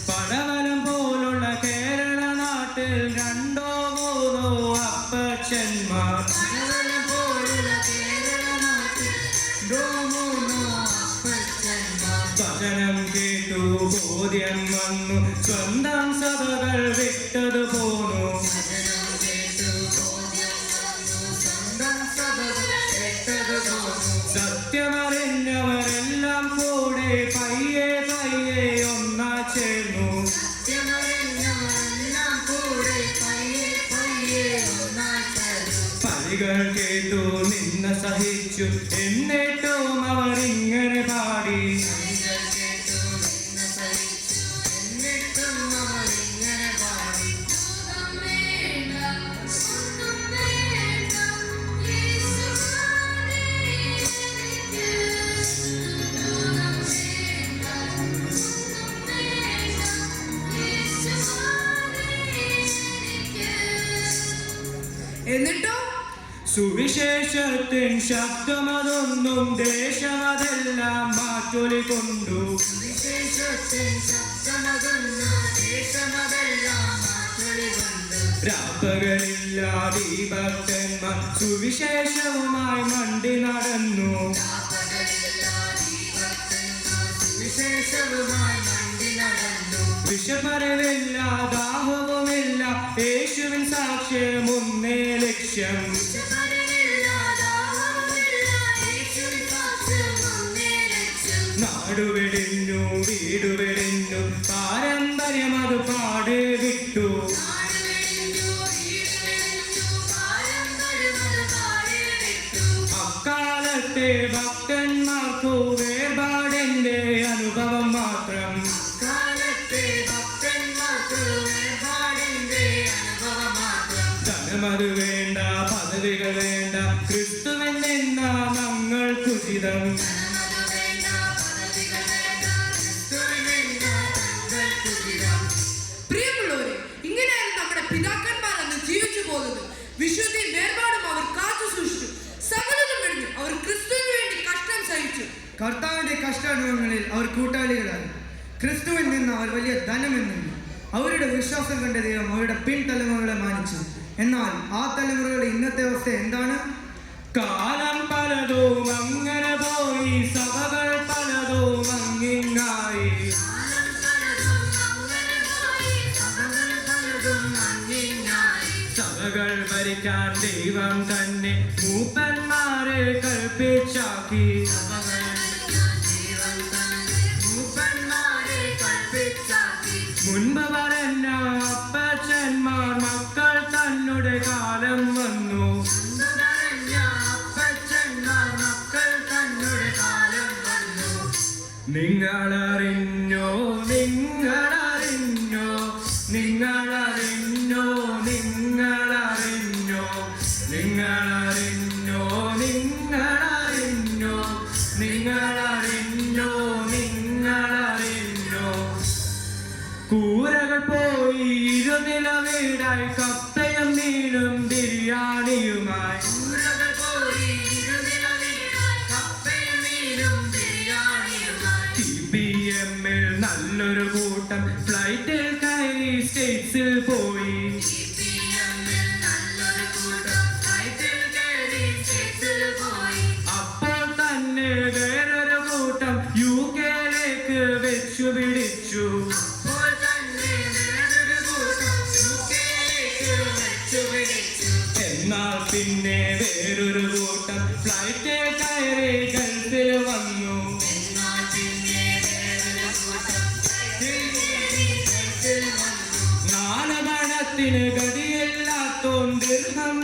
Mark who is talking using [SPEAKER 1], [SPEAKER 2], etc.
[SPEAKER 1] പടവലം പോലുള്ള കേരള നാട്ടിൽ 2-3 അപ്പച്ചന്മാർ വചനം കേട്ടു ബോധ്യം വന്നു സ്വന്തം സഭകൾ വിട്ടതു പോന്നു സത്യമറിഞ്ഞവരെല്ലാം കൂടെ പയ്യെ പയ്യെ ഒന്നാ ചേർന്നു പലികൾ കേട്ടു നിന്ന സഹിച്ചു എന്നിട്ടും അവർ ഇങ്ങനെ പാടി
[SPEAKER 2] എന്നിട്ടോ
[SPEAKER 1] സുവിശേഷത്തിൻ ശബ്ദമതൊന്നും ദേശമതെല്ലാം മാറ്റൊലി കൊണ്ടു രാപ്പകലില്ലാതെ ഭക്തന്മാർ സുവിശേഷവുമായി മണ്ടി നടന്നു വിഷമരവില്ല ദാഹവുമില്ല യേശുവിൻ സാക്ഷ്യം ഒന്നേ ലക്ഷ്യം നാടുവെടിഞ്ഞു വീടുവെടിഞ്ഞു പാരമ്പര്യം അത് പാടെ വിട്ടു അക്കാലത്തെ ഭക്തന്മാർക്കു വേർപാടിന്റെ അനുഭവം മാത്രം ധനമത് വേണ്ട പദവികൾ വേണ്ട ക്രിസ്തുവിൽ നിന്ന ഞങ്ങൾക്കുചിതം
[SPEAKER 2] പ്രിയമുള്ളവരെ, ഇങ്ങനെയായിരുന്നു നമ്മുടെ പിതാക്കന്മാർ അന്ന് ജീവിച്ചു പോകുന്നത്. വിശുദ്ധിയും വേർപാടും അവർ കാത്തു സൂക്ഷിച്ചു. സകലതും വെടിഞ്ഞു അവർ ക്രിസ്തുവിന് വേണ്ടി കഷ്ടം സഹിച്ചു.
[SPEAKER 3] കർത്താവിന്റെ കഷ്ടാനുഭവങ്ങളിൽ അവർ കൂട്ടാളികളായി. ക്രിസ്തുവിൽ നിന്ന് അവർ വലിയ ധനമെന്നു. അവരുടെ വിശ്വാസം കണ്ട ദൈവം അവരുടെ പിൻതലമുറകളെ മാനിച്ചു. എന്നാൽ ആ തലമുറകളുടെ ഇന്നത്തെ അവസ്ഥ എന്താണ്?
[SPEAKER 1] കാലം പലതും അങ്ങനെ പോയി, സഭകൾ പലതും അങ്ങിങ്ങായി. സഭകൾ ഭരിക്കാൻ ദൈവം തന്നെ മൂപ്പന്മാരെ കൽപ്പിച്ചാക്കി. മുൻപ് പറഞ്ഞ അപ്പച്ചന്മാർ മക്കൾ തന്നുടെ കാലം വന്നു. നിങ്ങളറിഞ്ഞോ നിങ്ങളറിഞ്ഞോ നിങ്ങളറിഞ്ഞോ നിങ്ങളറിഞ്ഞോ നിങ്ങളറിഞ്ഞോ നിങ്ങളറിഞ്ഞോ നിങ്ങളറിഞ്ഞോ നിങ്ങളറിഞ്ഞോ കൂരകൾ പോയി ഇരുനില വീടായി കപ്പയും മീനും ബിരിയാണിയുമായി. TPM-ൽ നല്ലൊരു കൂട്ടം ഫ്ലൈറ്റിൽ കയറി സ്റ്റേറ്റ്സിൽ പോയി. അപ്പോൾ തന്നെ വേറൊരു കൂട്ടം UK-യിലേക്ക് വെച്ചു പിടിച്ചു. എന്നാൽ പിന്നെ വേറൊരു കൂട്ടം ഫ്ലൈറ്റിൽ കയറി ഗൾഫിൽ വന്നു. നാലപണത്തിന് ഗതിയില്ലാത്തോണ്ട് ദിർഹം